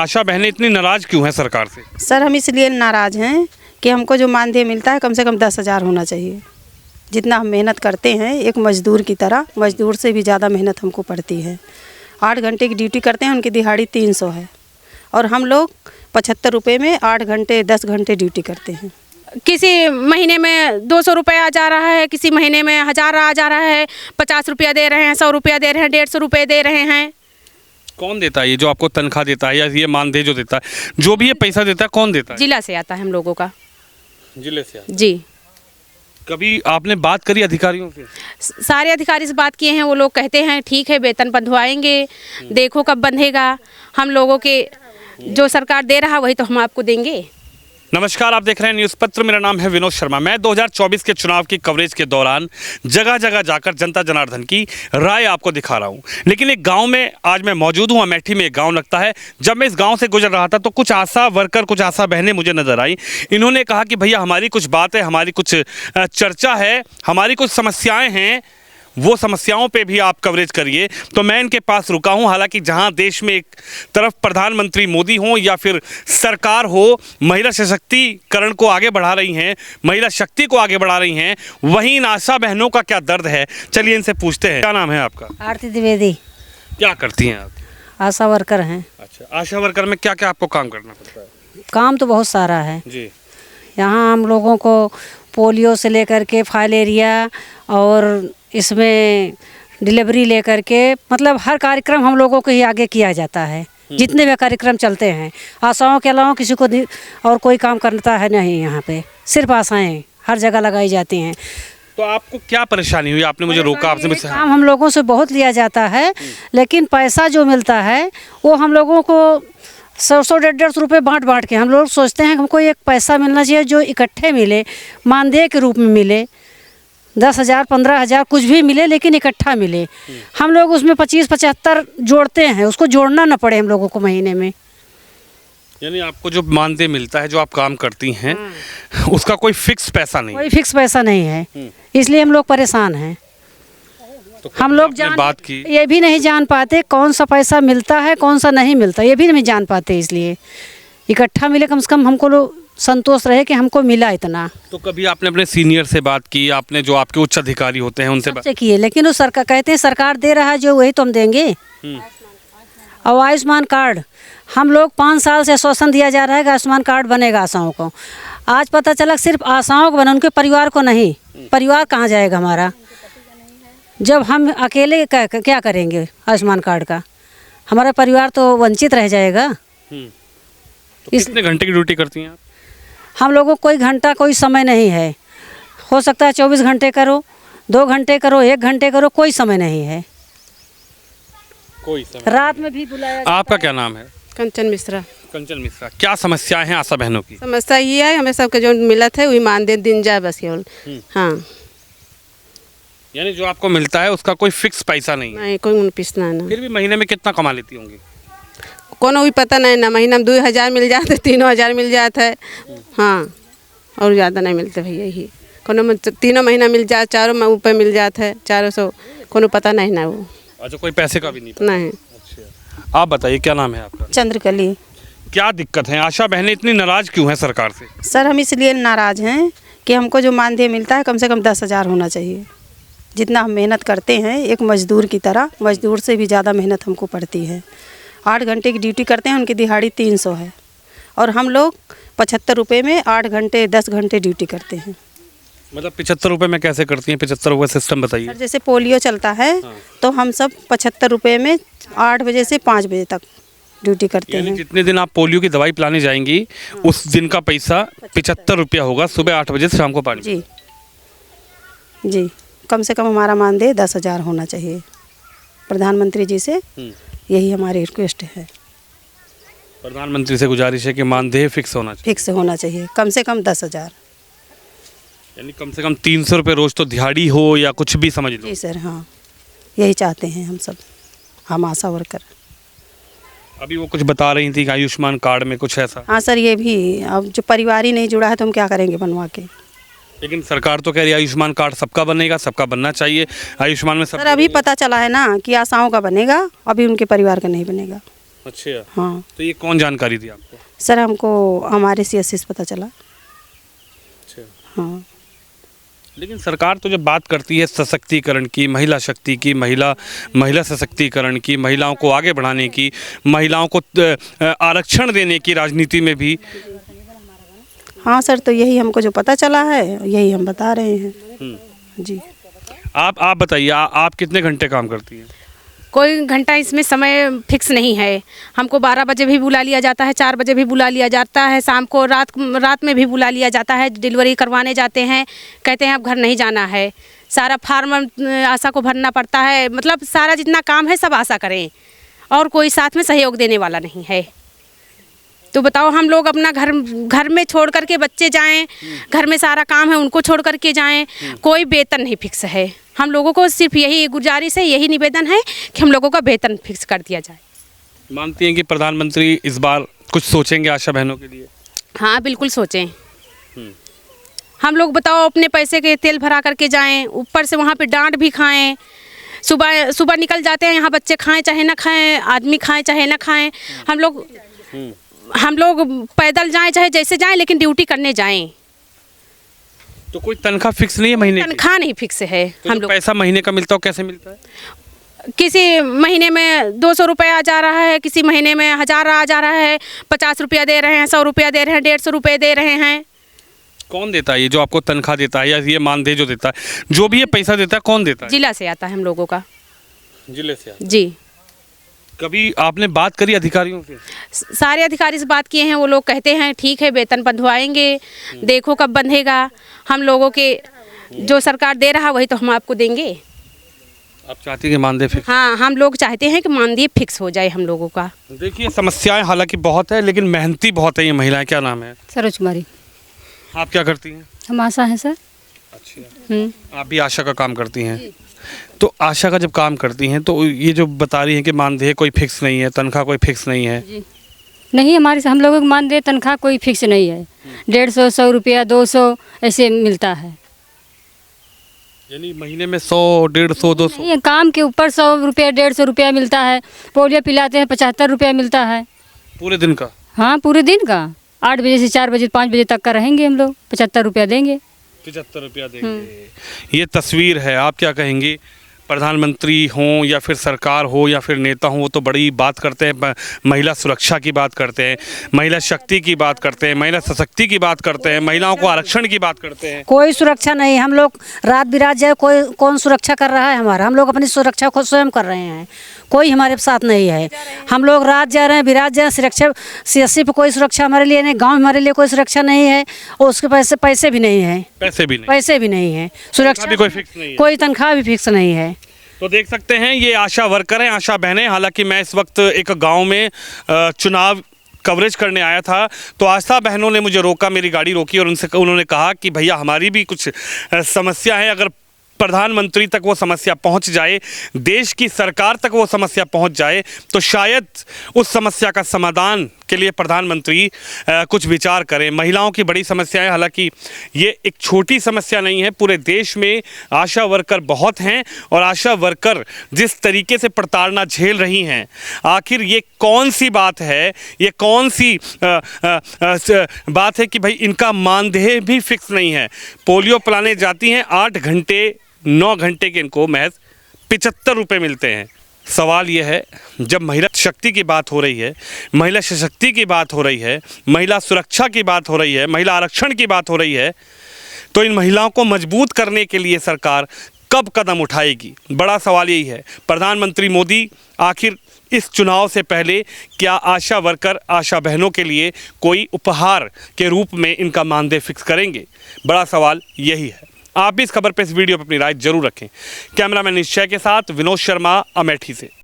आशा बहनें इतनी नाराज क्यों हैं सरकार से? सर हम इसलिए नाराज़ हैं कि हमको जो मानदेय मिलता है कम से कम 10,000 होना चाहिए। जितना हम मेहनत करते हैं एक मज़दूर की तरह, मज़दूर से भी ज़्यादा मेहनत हमको पड़ती है। 8 घंटे की ड्यूटी करते हैं, उनकी दिहाड़ी 300 है और हम लोग 75 रुपये में 8 घंटे 10 घंटे ड्यूटी करते हैं। किसी महीने में 200 रुपया जा रहा है, किसी महीने में 1000 आ जा रहा है, 50 रुपया दे रहे हैं, 100 रुपया दे रहे हैं, 150 रुपये दे रहे हैं। कौन देता है ये जो आपको तनख्वाह देता है या ये मानदेय जो देता है, जो भी ये पैसा देता है कौन देता है? जिला से आता है हम लोगों का। जिले से आता है। जी। कभी आपने बात करी अधिकारियों से? सारे अधिकारी से बात किए हैं, वो लोग कहते हैं ठीक है वेतन बंधवाएंगे, देखो कब बंधेगा। हम लोगों के जो सरकार दे रहा वही तो हम आपको देंगे। नमस्कार, आप देख रहे हैं न्यूज़ पत्र। मेरा नाम है विनोद शर्मा। मैं 2024 के चुनाव की कवरेज के दौरान जगह जगह जाकर जनता जनार्दन की राय आपको दिखा रहा हूं। लेकिन एक गांव में आज मैं मौजूद हूं। अमेठी में एक गांव लगता है। जब मैं इस गांव से गुजर रहा था तो कुछ आशा वर्कर, कुछ आशा बहनें मुझे नजर आई। इन्होंने कहा कि भैया हमारी कुछ बात है, हमारी कुछ चर्चा है, हमारी कुछ समस्याएँ हैं, वो समस्याओं पे भी आप कवरेज करिए। तो मैं इनके पास रुका हूं। हालांकि जहां देश में एक तरफ प्रधानमंत्री मोदी हो या फिर सरकार हो महिला सशक्तिकरण को आगे बढ़ा रही हैं, महिला शक्ति को आगे बढ़ा रही हैं, वहीं इन आशा बहनों का क्या दर्द है, चलिए इनसे पूछते हैं। क्या नाम है आपका? आरती द्विवेदी। क्या करती हैं आप? आशा वर्कर हैं। अच्छा, आशा वर्कर में क्या क्या आपको काम करना पड़ता है? काम तो बहुत सारा है जी। यहाँ। हम लोगों को पोलियो से लेकर के फाइलेरिया और इसमें डिलीवरी लेकर के मतलब हर कार्यक्रम हम लोगों को ही आगे किया जाता है। जितने भी कार्यक्रम चलते हैं आशाओं के अलावा किसी को और कोई काम करता है नहीं। यहाँ पे सिर्फ आशाएं हर जगह लगाई जाती हैं। तो आपको क्या परेशानी हुई? आपने मुझे रोका, आपसे मुझसे। काम हम लोगों से बहुत लिया जाता है, लेकिन पैसा जो मिलता है वो हम लोगों को 100 150 रुपये बांट के हम लोग सोचते हैं कि हमको एक पैसा मिलना चाहिए जो इकट्ठे मिले, मानदेय के रूप में मिले। 10,000 15,000 कुछ भी मिले लेकिन इकट्ठा मिले। हम लोग उसमें 25-75 जोड़ते हैं, उसको जोड़ना ना पड़े हम लोगों को महीने में। यानी आपको जो मानदेय मिलता है, जो आप काम करती हैं, उसका कोई फिक्स पैसा नहीं? कोई फिक्स पैसा नहीं है, इसलिए हम लोग परेशान हैं। तो हम लोग बात की ये भी नहीं जान पाते कौन सा पैसा मिलता है कौन सा नहीं मिलता, ये भी नहीं जान पाते। इसलिए इकट्ठा मिले कम से कम हमको लोग संतोष रहे कि हमको मिला इतना। तो कभी आपने अपने सीनियर से बात की? आपने जो आपके उच्च अधिकारी होते हैं उनसे बात किए? लेकिन वो सरकार कहते हैं सरकार दे रहा है जो वही तो हम देंगे। और आयुष्मान कार्ड हम लोग 5 साल से आश्वासन दिया जा रहा है कि आयुष्मान कार्ड बनेगा आशाओं को। आज पता चला सिर्फ आशाओं को बना, उनके परिवार को नहीं। परिवार कहाँ जाएगा हमारा जब हम अकेले क्या करेंगे? आयुष्मान कार्ड का हमारा परिवार तो वंचित रह जाएगा। तो कितने घंटे की ड्यूटी करती हैं आप? हम लोगों को कोई घंटा कोई समय नहीं है। हो सकता है 24 घंटे करो, 2 घंटे करो, 1 घंटे करो, कोई समय नहीं है। कोई समय रात में भी बुलाया। आपका क्या नाम है? कंचन मिश्रा। कंचन मिश्रा। क्या समस्याएं हैं आशा बहनों की? समस्या ये है हमें सबके जो मिलत है वही मानदेय दिन जाए बस केवल। हाँ, यानी जो आपको मिलता है उसका कोई फिक्स पैसा नहीं है? नहीं कोई पिसना ना। फिर भी महीने में कितना कमा लेती होंगी? कोनो भी पता नहीं ना। महीना में 2,000 मिल जाते, 3,000 मिल जाता है। हाँ, और ज़्यादा नहीं मिलते भैया। यही कोनो में 3 महीना मिल जाए, 4 में ऊपर मिल जाता है 400। कोनो पता नहीं ना वो। अच्छा, कोई पैसे का भी नहीं? नहीं। अच्छा, आप बताइए क्या नाम है आपका? चंद्रकली। क्या दिक्कत है? आशा बहनें इतनी नाराज क्यों हैं सरकार से? सर हम इसलिए नाराज़ हैं कि हमको जो मानदेय मिलता है कम से कम 10,000 होना चाहिए। जितना हम मेहनत करते हैं एक मज़दूर की तरह, मज़दूर से भी ज़्यादा मेहनत हमको पड़ती है। 8 घंटे की ड्यूटी करते हैं, उनकी दिहाड़ी 300 है और हम लोग 75 रुपये में 8 घंटे 10 घंटे ड्यूटी करते हैं। मतलब 75 रुपये में कैसे करती हैं? 75 रुपये सिस्टम बताइए। सर जैसे पोलियो चलता है तो हम सब 75 रुपये में 8 बजे से 5 बजे तक ड्यूटी करते हैं। जितने दिन आप पोलियो की दवाई पिलाने जाएंगी उस दिन का पैसा 75 रुपया होगा, सुबह 8 बजे से शाम को 5 बजे। जी, कम से कम हमारा मानदेय 10,000 होना चाहिए। प्रधानमंत्री जी से यही हमारी रिक्वेस्ट है। प्रधानमंत्री से गुजारिश है कि मानदेय फिक्स होना चाहिए। फिक्स होना चाहिए, कम से कम 10,000। यानी कम से कम 300 रुपये रोज तो दिहाड़ी हो या कुछ भी समझ लो। जी सर, हाँ यही चाहते हैं हम सब, हम आशा वर्कर। अभी वो कुछ बता रही थी कि आयुष्मान कार्ड में कुछ ऐसा। हाँ सर, ये भी अब जो परिवार ही नहीं जुड़ा है तो हम क्या करेंगे बनवा के। लेकिन सरकार तो कह रही है आयुष्मान कार्ड सबका बनेगा, सबका बनना चाहिए। आयुष्मान में सब सर अभी पता चला है ना कि आशाओं का बनेगा, अभी उनके परिवार का नहीं बनेगा। अच्छा, हाँ तो ये कौन जानकारी दी आपको? सर, हमको हमारे CSC से पता चला। अच्छा, हाँ लेकिन सरकार तो जब बात करती है सशक्तिकरण की, महिला शक्ति की, महिला सशक्तिकरण की, महिलाओं को आगे बढ़ाने की, महिलाओं को आरक्षण देने की, राजनीति में भी। हाँ सर, तो यही हमको जो पता चला है यही हम बता रहे हैं जी। आप बताइए, आप कितने घंटे काम करती हैं? कोई घंटा इसमें समय फिक्स नहीं है। हमको 12 बजे भी बुला लिया जाता है, 4 बजे भी बुला लिया जाता है, शाम को रात में भी बुला लिया जाता है। डिलीवरी करवाने जाते हैं, कहते हैं अब घर नहीं जाना है। सारा फार्म आशा को भरना पड़ता है, मतलब सारा जितना काम है सब आशा करें, और कोई साथ में सहयोग देने वाला नहीं है। तो बताओ, हम लोग अपना घर में छोड़ करके बच्चे जाएं, घर में सारा काम है उनको छोड़ करके जाएं, कोई वेतन नहीं फिक्स है। हम लोगों को सिर्फ यही गुजारिश है, यही निवेदन है कि हम लोगों का वेतन फिक्स कर दिया जाए। मानती हैं कि प्रधानमंत्री इस बार कुछ सोचेंगे आशा बहनों के लिए? हाँ बिल्कुल सोचें। हम लोग बताओ अपने पैसे के तेल भरा करके जाएं, ऊपर से वहाँ पे डांट भी खाएं। सुबह निकल जाते हैं, यहाँ बच्चे खाएं चाहे ना खाएं, आदमी खाएं चाहे ना खाएं, हम लोग पैदल जाएं चाहे जैसे जाएं, लेकिन ड्यूटी करने जाएं। तो कोई तनख्वाह फिक्स नहीं है महीने की? तनख्वाह नहीं फिक्स है। तो हम जो लोग पैसा महीने का मिलता है कैसे मिलता है? किसी महीने में 200 रुपया आ जा रहा है, किसी महीने में 1000 आ जा रहा है, 50 रुपया दे रहे हैं, 100 रुपया दे रहे हैं, 150 रुपये दे रहे हैं। कौन देता है ये जो आपको तनख्वाह देता है, या ये मानदेय जो देता है, जो भी ये पैसा देता है, कौन देता है? जिला से आता है हम लोगों का। जिले से आता है। जी, कभी आपने बात करी अधिकारियों से? सारे अधिकारी से बात किए हैं, वो लोग कहते हैं ठीक है वेतन बंधवाएंगे, देखो कब बंधेगा। हम लोगों के जो सरकार दे रहा वही तो हम आपको देंगे। आप चाहती हैं कि मानदेय फिक्स? हाँ, हम लोग चाहते हैं कि मानदेय फिक्स हो जाए हम लोगों का। देखिए, समस्याएं हालांकि बहुत है, लेकिन मेहनती बहुत है ये महिलाएं। क्या नाम है? सरोज कुमारी। आप क्या करती हैं? हम आशा हैं सर। अच्छा, आप भी आशा का काम करती हैं? तो आशा का जब काम करती हैं तो ये जो बता रही हैं कि मानदेय कोई फिक्स नहीं है, तनख्वाह कोई फिक्स नहीं है। नहीं, हम लोगों को मानदेय तनख्वाह कोई फिक्स नहीं है। 150, 100 रुपया, 200 ऐसे मिलता है। यानी महीने में 100, 150, 200? नहीं, काम के ऊपर 100 रुपया, 150 रुपया मिलता है। पोलियो पिलाते हैं, 75 रुपया मिलता है पूरे दिन का? हाँ, पूरे दिन का। 8 बजे से 4 बजे 5 बजे तक का रहेंगे हम लोग, 75 रुपया देंगे। 75 रुपया देंगे। ये तस्वीर है। आप क्या कहेंगे? प्रधानमंत्री हों या फिर सरकार हो या फिर नेता हों, वो तो बड़ी बात करते हैं, महिला सुरक्षा की बात करते हैं, महिला शक्ति की बात करते हैं, महिला सशक्ति की बात करते हैं, महिलाओं को आरक्षण की बात करते हैं। कोई सुरक्षा नहीं। हम लोग रात बिरात जाए, कौन सुरक्षा कर रहा है हमारा? हम लोग अपनी सुरक्षा खुद स्वयं कर रहे हैं, कोई हमारे साथ नहीं है। हम लोग रात जा रहे हैं, बिरात जा रहे हैं, सुरक्षा CSC पे कोई सुरक्षा हमारे लिए नहीं, गांव हमारे लिए कोई सुरक्षा नहीं है, और उसके पैसे भी नहीं है। पैसे भी नहीं है। सुरक्षा भी कोई फिक्स नहीं है, कोई तनख्वाह भी फिक्स नहीं है। तो देख सकते हैं ये आशा वर्कर हैं, आशा बहनें। हालांकि मैं इस वक्त एक गांव में चुनाव कवरेज करने आया था, तो आशा बहनों ने मुझे रोका, मेरी गाड़ी रोकी, और उन्होंने कहा कि भैया हमारी भी कुछ समस्या है। अगर प्रधानमंत्री तक वो समस्या पहुंच जाए, देश की सरकार तक वो समस्या पहुंच जाए, तो शायद उस समस्या का समाधान के लिए प्रधानमंत्री कुछ विचार करें। महिलाओं की बड़ी समस्या है। हालांकि ये एक छोटी समस्या नहीं है, पूरे देश में आशा वर्कर बहुत हैं, और आशा वर्कर जिस तरीके से प्रताड़ना झेल रही हैं, आखिर ये कौन सी बात है, ये कौन सी बात है कि भाई इनका मानदेय भी फिक्स नहीं है। पोलियो पिलाने जाती हैं, 8 घंटे 9 घंटे के इनको महज 75 रुपये मिलते हैं। सवाल यह है, जब महिला शक्ति की बात हो रही है, महिला सशक्ति की बात हो रही है, महिला सुरक्षा की बात हो रही है, महिला आरक्षण की बात हो रही है, तो इन महिलाओं को मजबूत करने के लिए सरकार कब कदम उठाएगी? बड़ा सवाल यही है। प्रधानमंत्री मोदी आखिर इस चुनाव से पहले क्या आशा वर्कर, आशा बहनों के लिए कोई उपहार के रूप में इनका मानदेय फिक्स करेंगे? बड़ा सवाल यही है। आप भी इस खबर पे, इस वीडियो पर अपनी राय जरूर रखें। कैमरामैन निश्चय के साथ विनोद शर्मा, अमेठी से।